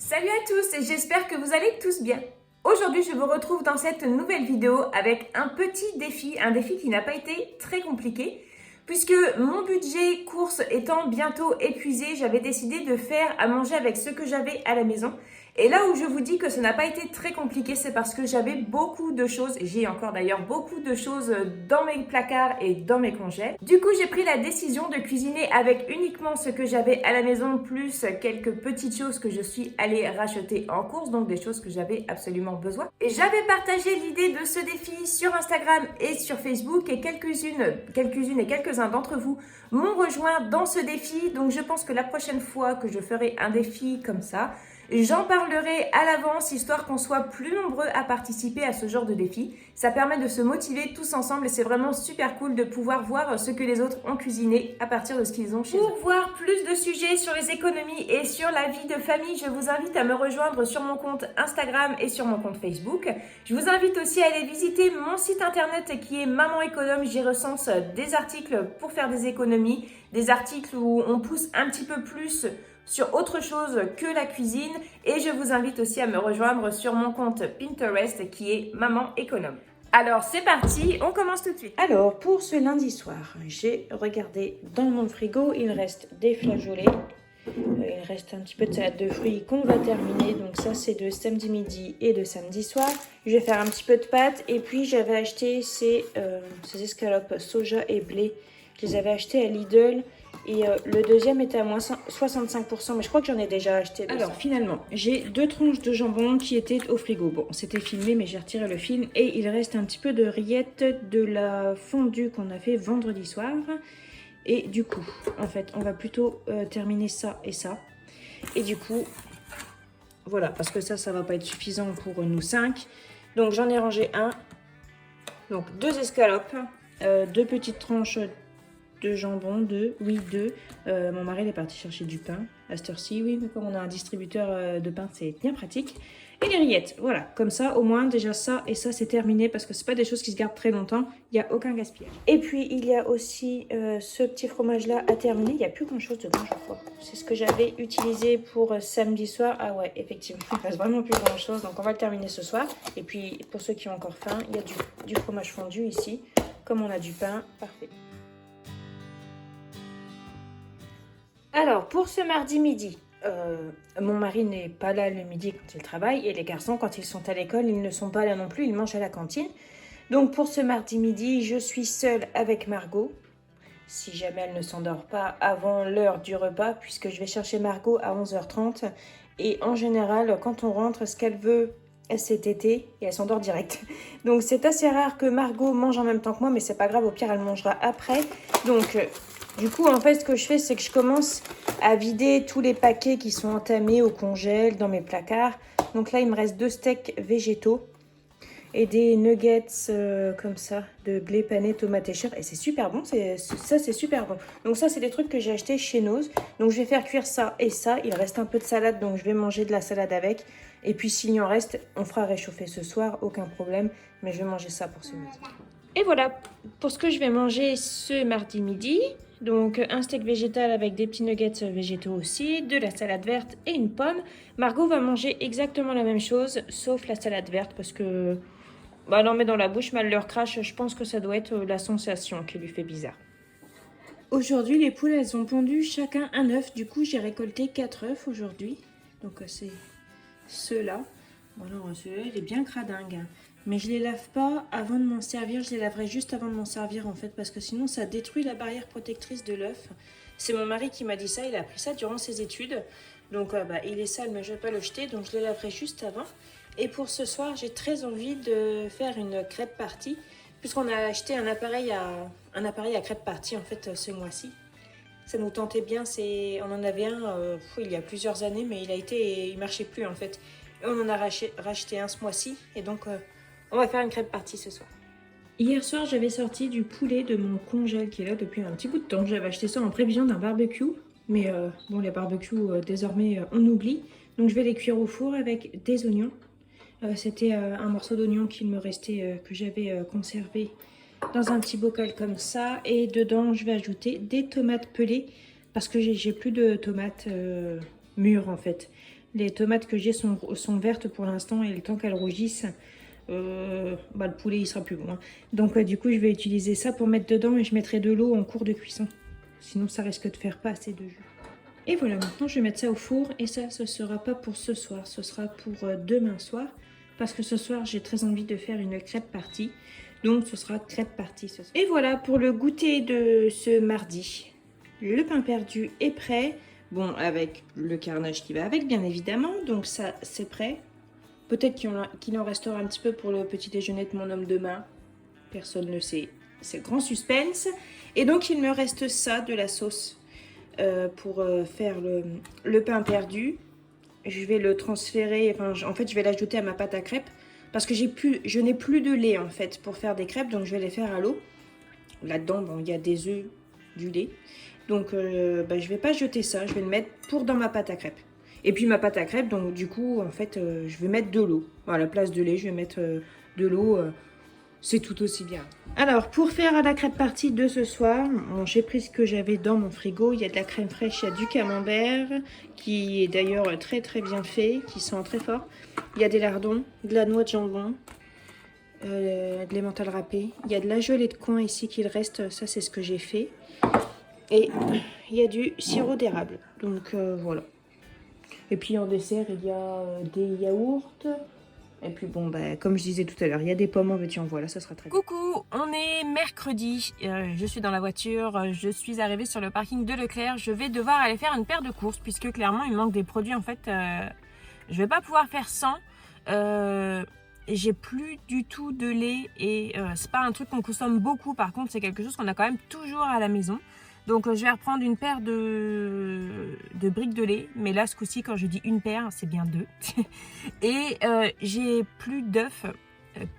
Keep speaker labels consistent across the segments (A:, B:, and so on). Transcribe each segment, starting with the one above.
A: Salut à tous, j'espère que vous allez tous bien. Aujourd'hui, je vous retrouve dans cette nouvelle vidéo avec un défi qui n'a pas été très compliqué, puisque mon budget course étant bientôt épuisé, j'avais décidé de faire à manger avec ce que j'avais à la maison. Et là où je vous dis que ça n'a pas été très compliqué, c'est parce que j'avais beaucoup de choses, j'ai encore d'ailleurs beaucoup de choses dans mes placards et dans mes congèles. Du coup, j'ai pris la décision de cuisiner avec uniquement ce que j'avais à la maison, plus quelques petites choses que je suis allée racheter en course, donc des choses que j'avais absolument besoin. Et j'avais partagé l'idée de ce défi sur Instagram et sur Facebook, et quelques-uns d'entre vous m'ont rejoint dans ce défi. Donc je pense que la prochaine fois que je ferai un défi comme ça, j'en parlerai à l'avance, histoire qu'on soit plus nombreux à participer à ce genre de défi. Ça permet de se motiver tous ensemble et c'est vraiment super cool de pouvoir voir ce que les autres ont cuisiné à partir de ce qu'ils ont chez eux. Pour voir plus de sujets sur les économies et sur la vie de famille, je vous invite à me rejoindre sur mon compte Instagram et sur mon compte Facebook. Je vous invite aussi à aller visiter mon site internet qui est Maman Économe. J'y recense des articles pour faire des économies, des articles où on pousse un petit peu plus sur autre chose que la cuisine, et je vous invite aussi à me rejoindre sur mon compte Pinterest qui est Maman Économe. Alors c'est parti, on commence tout de suite.
B: Alors pour ce lundi soir, j'ai regardé dans mon frigo, il reste des flageolets, il reste un petit peu de salade de fruits qu'on va terminer, donc ça c'est de samedi midi et de samedi soir. Je vais faire un petit peu de pâtes, et puis j'avais acheté ces escalopes soja et blé, je les avais achetées à Lidl. Et le deuxième était à moins 65%, mais je crois que j'en ai déjà acheté. Alors finalement, j'ai 2 tranches de jambon qui étaient au frigo. Bon, c'était filmé, mais j'ai retiré le film. Et il reste un petit peu de rillettes de la fondue qu'on a fait vendredi soir. Et du coup, en fait, on va plutôt terminer ça et ça. Et du coup, voilà, parce que ça va pas être suffisant pour nous 5. Donc j'en ai rangé un. Donc 2 escalopes, 2 petites tranches de jambon, 2. Mon mari il est parti chercher du pain à cette heure-ci, oui, mais comme on a un distributeur de pain, c'est bien pratique. Et les rillettes, voilà, comme ça, au moins, déjà ça et ça, c'est terminé, parce que c'est pas des choses qui se gardent très longtemps, il n'y a aucun gaspillage. Et puis, il y a aussi ce petit fromage-là à terminer, il n'y a plus grand-chose dedans, je crois. C'est ce que j'avais utilisé pour samedi soir. Ah ouais, effectivement, il ne reste vraiment plus grand-chose, donc on va le terminer ce soir. Et puis, pour ceux qui ont encore faim, il y a du fromage fondu ici, comme on a du pain, parfait. Alors, pour ce mardi midi, mon mari n'est pas là le midi quand il travaille, et les garçons, quand ils sont à l'école, ils ne sont pas là non plus, ils mangent à la cantine. Donc, pour ce mardi midi, je suis seule avec Margot, si jamais elle ne s'endort pas avant l'heure du repas, puisque je vais chercher Margot à 11h30. Et en général, quand on rentre, ce qu'elle veut, c'est téter, et elle s'endort direct. Donc, c'est assez rare que Margot mange en même temps que moi, mais c'est pas grave, au pire, elle mangera après. Donc, du coup, en fait, ce que je fais, c'est que je commence à vider tous les paquets qui sont entamés au congèle, dans mes placards. Donc là, il me reste 2 steaks végétaux et des nuggets comme ça, de blé pané, tomate et chèvre. Et c'est super bon, c'est super bon. Donc ça, c'est des trucs que j'ai achetés chez Noz. Donc je vais faire cuire ça et ça. Il reste un peu de salade, donc je vais manger de la salade avec. Et puis s'il y en reste, on fera réchauffer ce soir, aucun problème. Mais je vais manger ça pour ce midi. Et voilà pour ce que je vais manger ce mardi midi. Donc un steak végétal avec des petits nuggets végétaux aussi, de la salade verte et une pomme. Margot va manger exactement la même chose, sauf la salade verte, parce que elle en met dans la bouche, mais elle leur crache. Je pense que ça doit être la sensation qui lui fait bizarre. Aujourd'hui, les poules, elles ont pondu chacun un œuf. Du coup, j'ai récolté 4 œufs aujourd'hui. Donc c'est ceux-là. Bon, alors celui-là, il est bien cradingue. Mais je les lave pas avant de m'en servir, je les laverai juste avant de m'en servir en fait, parce que sinon ça détruit la barrière protectrice de l'œuf. C'est mon mari qui m'a dit ça, il a appris ça durant ses études. Donc il est sale mais je vais pas le jeter, donc je les laverai juste avant. Et pour ce soir, j'ai très envie de faire une crêpe party, puisqu'on a acheté un appareil à crêpe party en fait ce mois-ci. Ça nous tentait bien, on en avait un il y a plusieurs années, mais il marchait plus en fait. Et on en a racheté un ce mois-ci, et donc on va faire une crêpe party ce soir. Hier soir, j'avais sorti du poulet de mon congèle qui est là depuis un petit bout de temps. J'avais acheté ça en prévision d'un barbecue. Mais bon, les barbecues, désormais, on oublie. Donc je vais les cuire au four avec des oignons. C'était un morceau d'oignon qu'il me restait, que j'avais conservé dans un petit bocal comme ça. Et dedans, je vais ajouter des tomates pelées, parce que j'ai plus de tomates mûres en fait. Les tomates que j'ai sont vertes pour l'instant et le temps qu'elles rougissent, le poulet il sera plus bon. Hein. Donc du coup je vais utiliser ça pour mettre dedans et je mettrai de l'eau en cours de cuisson. Sinon ça risque de faire pas assez de jus. Et voilà, maintenant je vais mettre ça au four et ça, ce sera pas pour ce soir, ce sera pour demain soir. Parce que ce soir j'ai très envie de faire une crêpe partie. Donc ce sera crêpe partie ce soir. Et voilà pour le goûter de ce mardi. Le pain perdu est prêt. Bon, avec le carnage qui va avec, bien évidemment. Donc ça, c'est prêt. Peut-être qu'il en restera un petit peu pour le petit déjeuner de mon homme demain. Personne ne sait. C'est grand suspense. Et donc, il me reste ça, de la sauce, pour faire le pain perdu. Je vais le transférer, en fait, je vais l'ajouter à ma pâte à crêpes. Parce que je n'ai plus de lait, en fait, pour faire des crêpes. Donc, je vais les faire à l'eau. Là-dedans, bon, il y a des œufs, du lait. Donc, je vais pas jeter ça. Je vais le mettre pour dans ma pâte à crêpes. Et puis ma pâte à crêpes, donc du coup, en fait, je vais mettre de l'eau. À la place de lait, je vais mettre de l'eau. C'est tout aussi bien. Alors, pour faire la crêpe partie de ce soir, bon, j'ai pris ce que j'avais dans mon frigo. Il y a de la crème fraîche, il y a du camembert, qui est d'ailleurs très très bien fait, qui sent très fort. Il y a des lardons, de la noix de jambon, de l'emmental râpé. Il y a de la gelée de coin ici qu'il reste, ça c'est ce que j'ai fait. Et il y a du sirop d'érable. Donc voilà. Et puis en dessert, il y a des yaourts. Et puis bon, comme je disais tout à l'heure, il y a des pommes en veux-tu en voilà, ça sera très bien.
A: Coucou, on est mercredi, je suis dans la voiture, je suis arrivée sur le parking de Leclerc. Je vais devoir aller faire une paire de courses puisque clairement il manque des produits en fait. Je vais pas pouvoir faire sans. J'ai plus du tout de lait et c'est pas un truc qu'on consomme beaucoup. Par contre, c'est quelque chose qu'on a quand même toujours à la maison. Donc je vais reprendre une paire de briques de lait. Mais là, ce coup-ci, quand je dis une paire, c'est bien deux. Et j'ai plus d'œufs.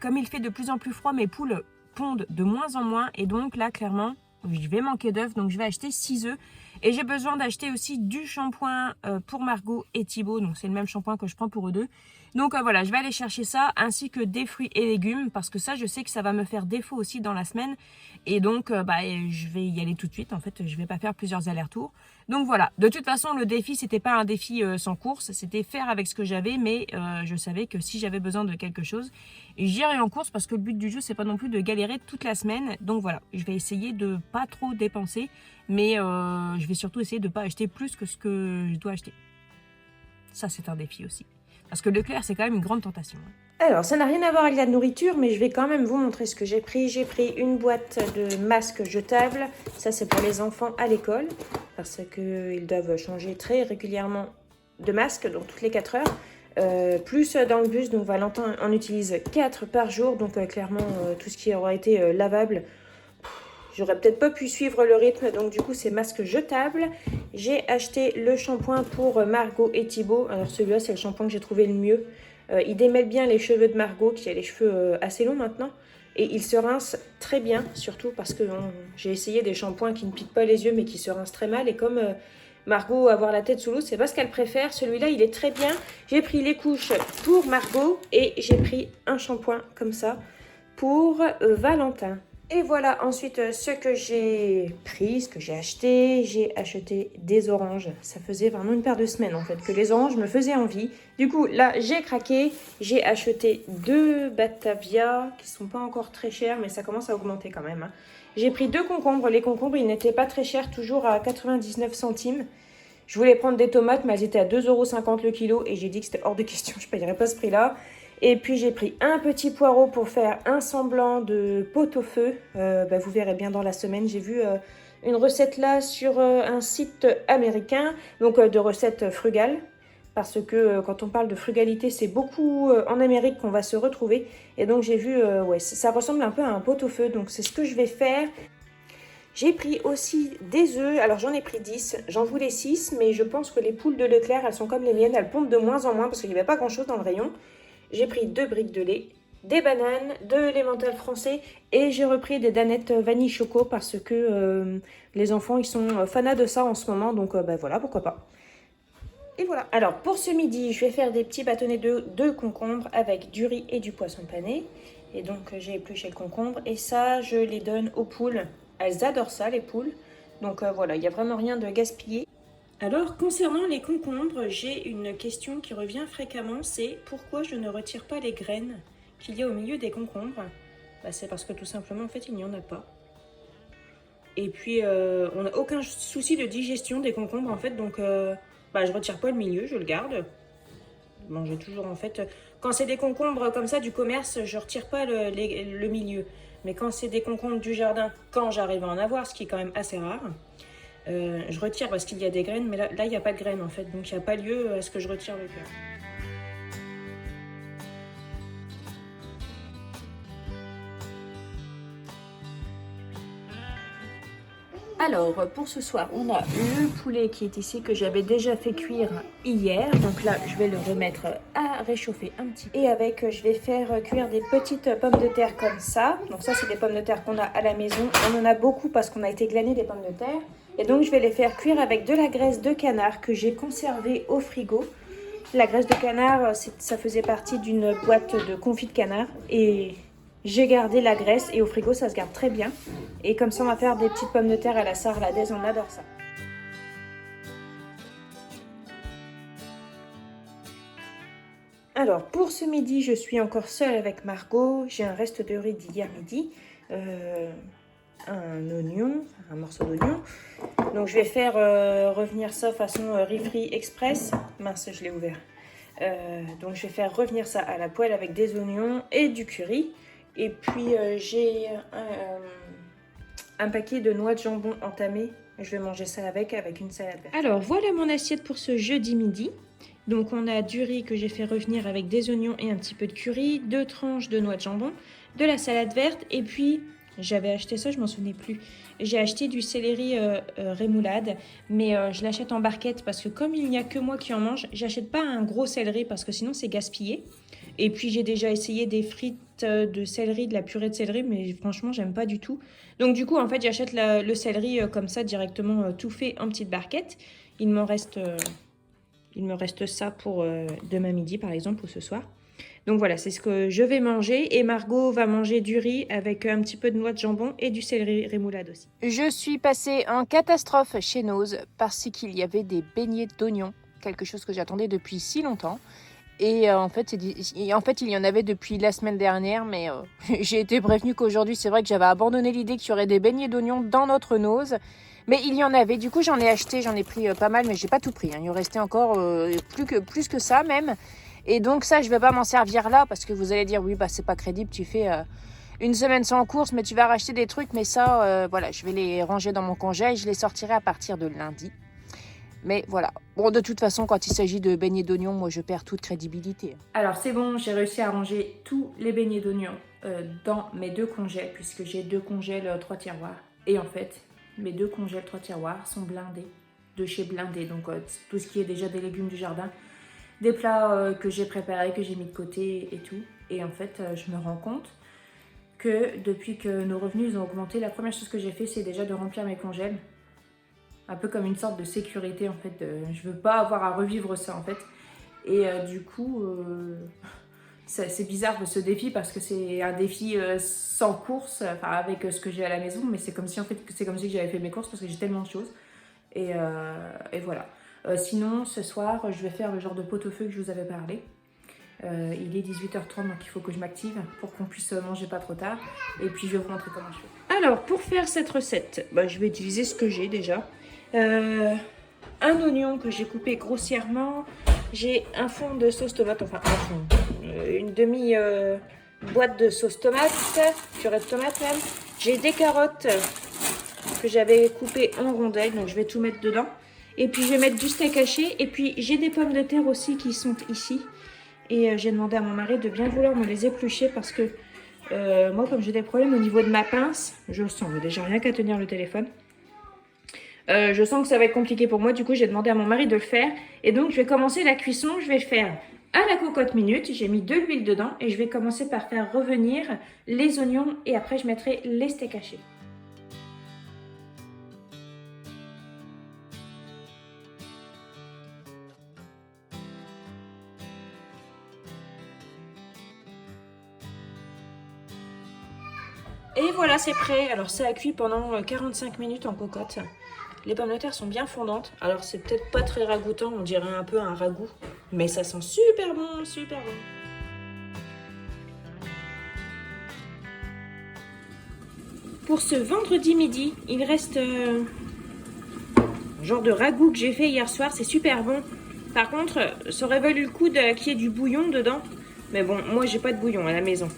A: Comme il fait de plus en plus froid, mes poules pondent de moins en moins. Et donc là, clairement, je vais manquer d'œufs. Donc je vais acheter 6 œufs. Et j'ai besoin d'acheter aussi du shampoing pour Margot et Thibaut. Donc c'est le même shampoing que je prends pour eux deux. Donc voilà, je vais aller chercher ça, ainsi que des fruits et légumes, parce que ça, je sais que ça va me faire défaut aussi dans la semaine. Et donc, je vais y aller tout de suite. En fait, je vais pas faire plusieurs allers-retours. Donc voilà, de toute façon, le défi, c'était pas un défi sans course, c'était faire avec ce que j'avais, mais je savais que si j'avais besoin de quelque chose, j'irai en course, parce que le but du jeu, c'est pas non plus de galérer toute la semaine. Donc voilà, je vais essayer de pas trop dépenser, mais je vais surtout essayer de pas acheter plus que ce que je dois acheter. Ça, c'est un défi aussi. Parce que Leclerc, c'est quand même une grande tentation.
B: Alors, ça n'a rien à voir avec la nourriture, mais je vais quand même vous montrer ce que j'ai pris. J'ai pris une boîte de masques jetables. Ça, c'est pour les enfants à l'école, parce qu'ils doivent changer très régulièrement de masque, donc toutes les 4 heures. Plus dans le bus, donc Valentin en utilise 4 par jour. Donc clairement, tout ce qui aura été lavable, j'aurais peut-être pas pu suivre le rythme, donc du coup c'est masque jetable. J'ai acheté le shampoing pour Margot et Thibaut. Alors celui-là c'est le shampoing que j'ai trouvé le mieux. Il démêle bien les cheveux de Margot qui a les cheveux assez longs maintenant. Et il se rince très bien, surtout parce que j'ai essayé des shampoings qui ne piquent pas les yeux mais qui se rincent très mal. Et comme Margot avoir la tête sous l'eau, c'est pas ce qu'elle préfère. Celui-là il est très bien. J'ai pris les couches pour Margot et j'ai pris un shampoing comme ça pour Valentin. Et voilà ensuite ce que j'ai pris, ce que j'ai acheté. J'ai acheté des oranges. Ça faisait vraiment une paire de semaines en fait que les oranges me faisaient envie. Du coup là j'ai craqué. J'ai acheté 2 Batavia qui sont pas encore très chers mais ça commence à augmenter quand même. Hein. J'ai pris 2 concombres. Les concombres ils n'étaient pas très chers, toujours à 99 centimes. Je voulais prendre des tomates mais elles étaient à 2,50 € le kilo et j'ai dit que c'était hors de question, je ne payerais pas ce prix là. Et puis j'ai pris un petit poireau pour faire un semblant de pot-au-feu. Vous verrez bien dans la semaine. J'ai vu une recette là sur un site américain, donc de recettes frugales. Parce que quand on parle de frugalité, c'est beaucoup en Amérique qu'on va se retrouver. Et donc j'ai vu, ça ressemble un peu à un pot-au-feu. Donc c'est ce que je vais faire. J'ai pris aussi des œufs, alors j'en ai pris 10, j'en voulais 6, mais je pense que les poules de Leclerc, elles sont comme les miennes, elles pondent de moins en moins parce qu'il n'y avait pas grand chose dans le rayon. J'ai pris 2 briques de lait, des bananes, de l'emmental français et j'ai repris des danettes vanille choco parce que les enfants ils sont fanats de ça en ce moment, donc voilà, pourquoi pas. Et voilà. Alors pour ce midi, je vais faire des petits bâtonnets de concombre avec du riz et du poisson pané. Et donc j'ai épluché le concombre et ça je les donne aux poules. Elles adorent ça les poules. Donc voilà, il n'y a vraiment rien de gaspillé. Alors, concernant les concombres, j'ai une question qui revient fréquemment, c'est pourquoi je ne retire pas les graines qu'il y a au milieu des concombres. C'est parce que tout simplement, en fait, il n'y en a pas. Et puis, on n'a aucun souci de digestion des concombres, en fait, donc je retire pas le milieu, je le garde. Mangez toujours, en fait, quand c'est des concombres comme ça du commerce, je retire pas le milieu. Mais quand c'est des concombres du jardin, quand j'arrive à en avoir, ce qui est quand même assez rare, je retire parce qu'il y a des graines, mais là il n'y a pas de graines en fait, donc il n'y a pas lieu à ce que je retire le cœur. Alors, pour ce soir, on a le poulet qui est ici, que j'avais déjà fait cuire hier. Donc là, je vais le remettre à réchauffer un petit peu. Et avec, je vais faire cuire des petites pommes de terre comme ça. Donc ça, c'est des pommes de terre qu'on a à la maison. On en a beaucoup parce qu'on a été glaner des pommes de terre. Et donc, je vais les faire cuire avec de la graisse de canard que j'ai conservée au frigo. La graisse de canard, ça faisait partie d'une boîte de confit de canard. Et j'ai gardé la graisse et au frigo, ça se garde très bien. Et comme ça, on va faire des petites pommes de terre à la sarladaise, on adore ça. Alors, pour ce midi, je suis encore seule avec Margot. J'ai un reste de riz d'hier midi. Un oignon, un morceau d'oignon. Donc, je vais faire revenir ça façon riz frit express. Mince, je l'ai ouvert. Donc, je vais faire revenir ça à la poêle avec des oignons et du curry. Et puis, j'ai un paquet de noix de jambon entamées. Je vais manger ça avec une salade verte. Alors, voilà mon assiette pour ce jeudi midi. Donc, on a du riz que j'ai fait revenir avec des oignons et un petit peu de curry, 2 tranches de noix de jambon, de la salade verte, et puis, j'avais acheté ça, je m'en souvenais plus. J'ai acheté du céleri rémoulade, mais je l'achète en barquette parce que comme il n'y a que moi qui en mange, j'achète pas un gros céleri parce que sinon c'est gaspillé. Et puis j'ai déjà essayé des frites de céleri, de la purée de céleri, mais franchement j'aime pas du tout. Donc du coup en fait j'achète le céleri comme ça directement tout fait en petite barquette. Il me reste ça pour demain midi par exemple ou ce soir. Donc voilà, c'est ce que je vais manger. Et Margot va manger du riz avec un petit peu de noix de jambon et du céleri rémoulade aussi. Je suis passée en catastrophe chez Noz parce qu'il y avait des beignets d'oignons. Quelque chose que j'attendais depuis si longtemps. Et en fait, il y en avait depuis la semaine dernière. Mais j'ai été prévenue qu'aujourd'hui, c'est vrai que j'avais abandonné l'idée qu'il y aurait des beignets d'oignons dans notre Noz. Mais il y en avait. Du coup, j'en ai acheté. J'en ai pris pas mal, mais j'ai pas tout pris. Il en restait encore plus que ça même. Et donc ça, je vais pas m'en servir là parce que vous allez dire, oui, c'est pas crédible, tu fais une semaine sans course, mais tu vas racheter des trucs. Mais ça, voilà, je vais les ranger dans mon congé et je les sortirai à partir de lundi. Mais voilà. Bon, de toute façon, quand il s'agit de beignets d'oignons, moi, je perds toute crédibilité. Alors, c'est bon, j'ai réussi à ranger tous les beignets d'oignons dans mes 2 congèles, puisque j'ai 2 congèles, 3 tiroirs. Et en fait, mes 2 congèles, 3 tiroirs sont blindés, de chez Blindé. Donc, tout ce qui est déjà des légumes du jardin, des plats que j'ai préparés, que j'ai mis de côté et tout. Et en fait, je me rends compte que depuis que nos revenus ils ont augmenté, la première chose que j'ai fait, c'est déjà de remplir mes congèles. Un peu comme une sorte de sécurité, en fait. Je veux pas avoir à revivre ça, en fait. Et du coup, c'est bizarre ce défi parce que c'est un défi sans course, enfin avec ce que j'ai à la maison. Mais c'est comme si, en fait, que j'avais fait mes courses parce que j'ai tellement de choses. Et voilà. Sinon, ce soir, je vais faire le genre de pot-au-feu que je vous avais parlé. Il est 18h30, donc il faut que je m'active pour qu'on puisse manger pas trop tard. Et puis, je vais vous montrer comment je fais. Alors, pour faire cette recette, je vais utiliser ce que j'ai déjà. Un oignon que j'ai coupé grossièrement. J'ai un fond de sauce tomate, enfin un fond, une demi-boîte de sauce tomate, purée de tomate même. J'ai des carottes que j'avais coupées en rondelles, donc je vais tout mettre dedans. Et puis je vais mettre du steak haché. Et puis j'ai des pommes de terre aussi qui sont ici. Et j'ai demandé à mon mari de bien vouloir me les éplucher parce que moi, comme j'ai des problèmes au niveau de ma pince, je le sens, mais déjà rien qu'à tenir le téléphone. Je sens que ça va être compliqué pour moi. Du coup, j'ai demandé à mon mari de le faire. Et donc, je vais commencer la cuisson. Je vais le faire à la cocotte minute. J'ai mis de l'huile dedans. Et je vais commencer par faire revenir les oignons. Et après, je mettrai les steaks hachés. Et voilà, c'est prêt. Alors ça a cuit pendant 45 minutes en cocotte. Les pommes de terre sont bien fondantes. Alors c'est peut-être pas très ragoûtant, on dirait un peu un ragoût. Mais ça sent super bon, super bon. Pour ce vendredi midi, il reste un genre de ragoût que j'ai fait hier soir, c'est super bon. Par contre, ça aurait valu le coup qu'il y ait du bouillon dedans. Mais bon, moi j'ai pas de bouillon à la maison.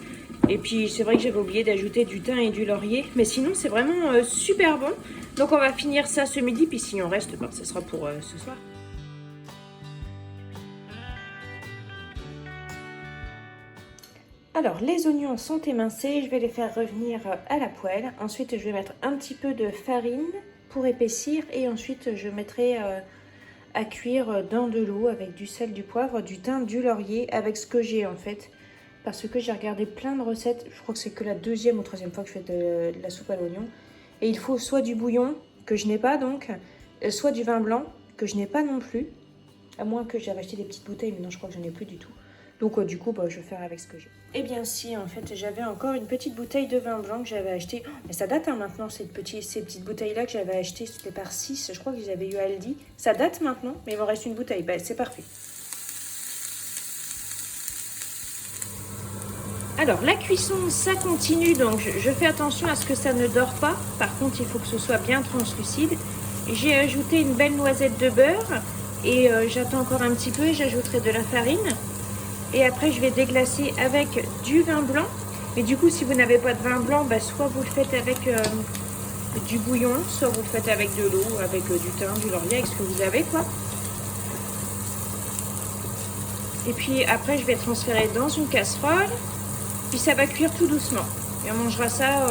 B: Et puis c'est vrai que j'avais oublié d'ajouter du thym et du laurier. Mais sinon c'est vraiment super bon. Donc on va finir ça ce midi, puis si on reste, ben, ça sera pour ce soir. Alors les oignons sont émincés, je vais les faire revenir à la poêle. Ensuite je vais mettre un petit peu de farine pour épaissir et ensuite je mettrai à cuire dans de l'eau avec du sel, du poivre, du thym, du laurier avec ce que j'ai en fait. Parce que j'ai regardé plein de recettes, je crois que c'est que la deuxième ou troisième fois que je fais de la soupe à l'oignon. Et il faut soit du bouillon, que je n'ai pas donc, soit du vin blanc, que je n'ai pas non plus. À moins que j'avais acheté des petites bouteilles, mais non je crois que je n'en ai plus du tout. Donc du coup, je vais faire avec ce que j'ai. Eh bien si, en fait, j'avais encore une petite bouteille de vin blanc que j'avais acheté. Oh, mais ça date maintenant, ces petites bouteilles-là que j'avais achetées. C'était par 6, je crois que j'avais eu à Aldi. Ça date maintenant, mais il me reste une bouteille. C'est parfait. Alors, la cuisson, ça continue. Donc, je fais attention à ce que ça ne dore pas. Par contre, il faut que ce soit bien translucide. J'ai ajouté une belle noisette de beurre. Et j'attends encore un petit peu et j'ajouterai de la farine. Et après, je vais déglacer avec du vin blanc. Mais du coup, si vous n'avez pas de vin blanc, soit vous le faites avec du bouillon, soit vous le faites avec de l'eau, avec du thym, du laurier, avec ce que vous avez, quoi. Et puis après, je vais transférer dans une casserole. Puis ça va cuire tout doucement. Et on mangera ça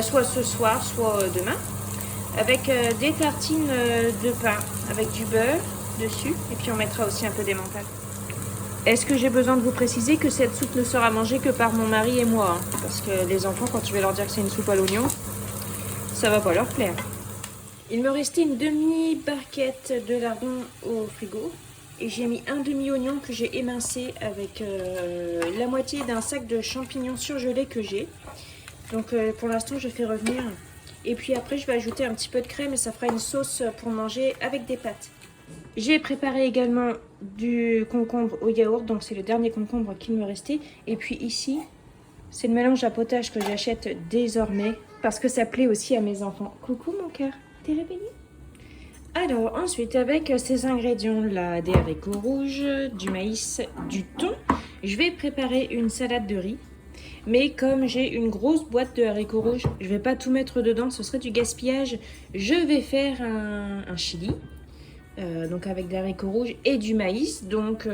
B: soit ce soir, soit demain. Avec des tartines de pain, avec du beurre dessus. Et puis on mettra aussi un peu d'emmental. Est-ce que j'ai besoin de vous préciser que cette soupe ne sera mangée que par mon mari et moi, hein, parce que les enfants, quand tu vas leur dire que c'est une soupe à l'oignon, ça va pas leur plaire. Il me restait une demi-barquette de lardons au frigo. Et j'ai mis un demi-oignon que j'ai émincé avec la moitié d'un sac de champignons surgelés que j'ai. Donc pour l'instant, je fais revenir. Et puis après, je vais ajouter un petit peu de crème et ça fera une sauce pour manger avec des pâtes. J'ai préparé également du concombre au yaourt, donc c'est le dernier concombre qu'il me restait. Et puis ici, c'est le mélange à potage que j'achète désormais parce que ça plaît aussi à mes enfants. Coucou mon cœur, t'es réveillé? Alors ensuite, avec ces ingrédients-là, des haricots rouges, du maïs, du thon, je vais préparer une salade de riz. Mais comme j'ai une grosse boîte de haricots rouges, je ne vais pas tout mettre dedans, ce serait du gaspillage. Je vais faire un chili. Donc avec des haricots rouges et du maïs, donc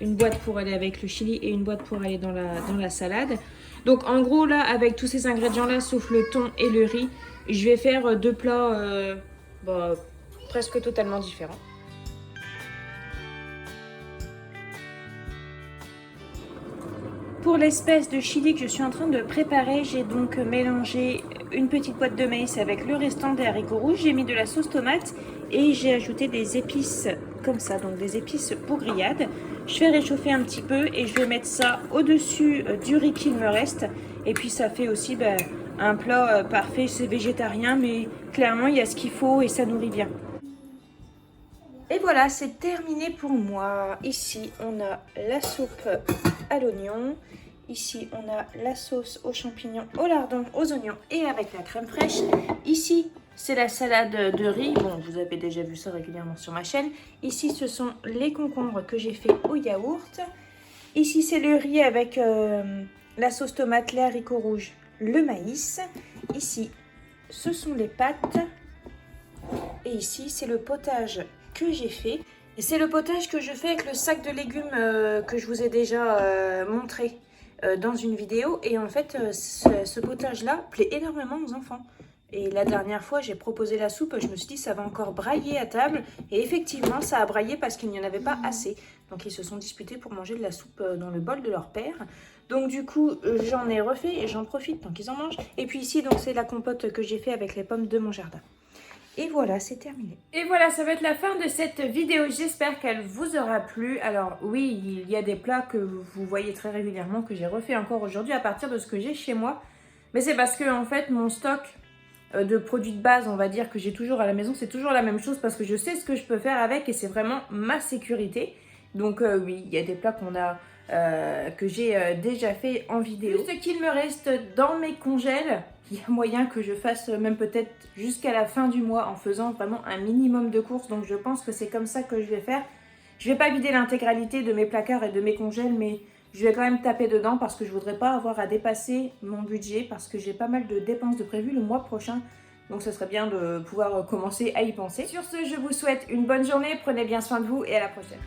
B: une boîte pour aller avec le chili et une boîte pour aller dans la salade. Donc en gros là, avec tous ces ingrédients là, sauf le thon et le riz, je vais faire deux plats presque totalement différents. Pour l'espèce de chili que je suis en train de préparer, j'ai donc mélangé une petite boîte de maïs avec le restant des haricots rouges. J'ai mis de la sauce tomate et j'ai ajouté des épices comme ça, donc des épices pour grillade. Je fais réchauffer un petit peu et je vais mettre ça au-dessus du riz qu'il me reste. Et puis ça fait aussi un plat parfait, c'est végétarien, mais clairement il y a ce qu'il faut et ça nourrit bien. Et voilà, c'est terminé pour moi. Ici, on a la soupe à l'oignon. Ici, on a la sauce aux champignons, aux lardons, aux oignons et avec la crème fraîche. Ici, c'est la salade de riz. Bon, vous avez déjà vu ça régulièrement sur ma chaîne. Ici, ce sont les concombres que j'ai fait au yaourt. Ici, c'est le riz avec la sauce tomate, les haricots rouges, le maïs. Ici, ce sont les pâtes. Et ici, c'est le potage que j'ai fait. Et c'est le potage que je fais avec le sac de légumes que je vous ai déjà montré dans une vidéo. Et en fait, ce potage-là plaît énormément aux enfants. Et la dernière fois, j'ai proposé la soupe, je me suis dit ça va encore brailler à table. Et effectivement, ça a braillé parce qu'il n'y en avait pas assez. Donc ils se sont disputés pour manger de la soupe dans le bol de leur père. Donc du coup, j'en ai refait et j'en profite tant qu'ils en mangent. Et puis ici, donc c'est la compote que j'ai fait avec les pommes de mon jardin. Et voilà, c'est terminé. Et voilà, ça va être la fin de cette vidéo. J'espère qu'elle vous aura plu. Alors oui, il y a des plats que vous voyez très régulièrement, que j'ai refait encore aujourd'hui à partir de ce que j'ai chez moi. Mais c'est parce que en fait, mon stock
A: de produits de base, on va dire, que j'ai toujours à la maison. C'est toujours la même chose parce que je sais ce que je peux faire avec et c'est vraiment ma sécurité. Donc oui, il y a des plats que j'ai déjà fait en vidéo. Ce qu'il me reste dans mes congèles, il y a moyen que je fasse même peut-être jusqu'à la fin du mois en faisant vraiment un minimum de courses. Donc je pense que c'est comme ça que je vais faire. Je vais pas vider l'intégralité de mes placards et de mes congèles, mais je vais quand même taper dedans parce que je voudrais pas avoir à dépasser mon budget parce que j'ai pas mal de dépenses de prévues le mois prochain. Donc ce serait bien de pouvoir commencer à y penser. Sur ce, je vous souhaite une bonne journée, prenez bien soin de vous et à la prochaine.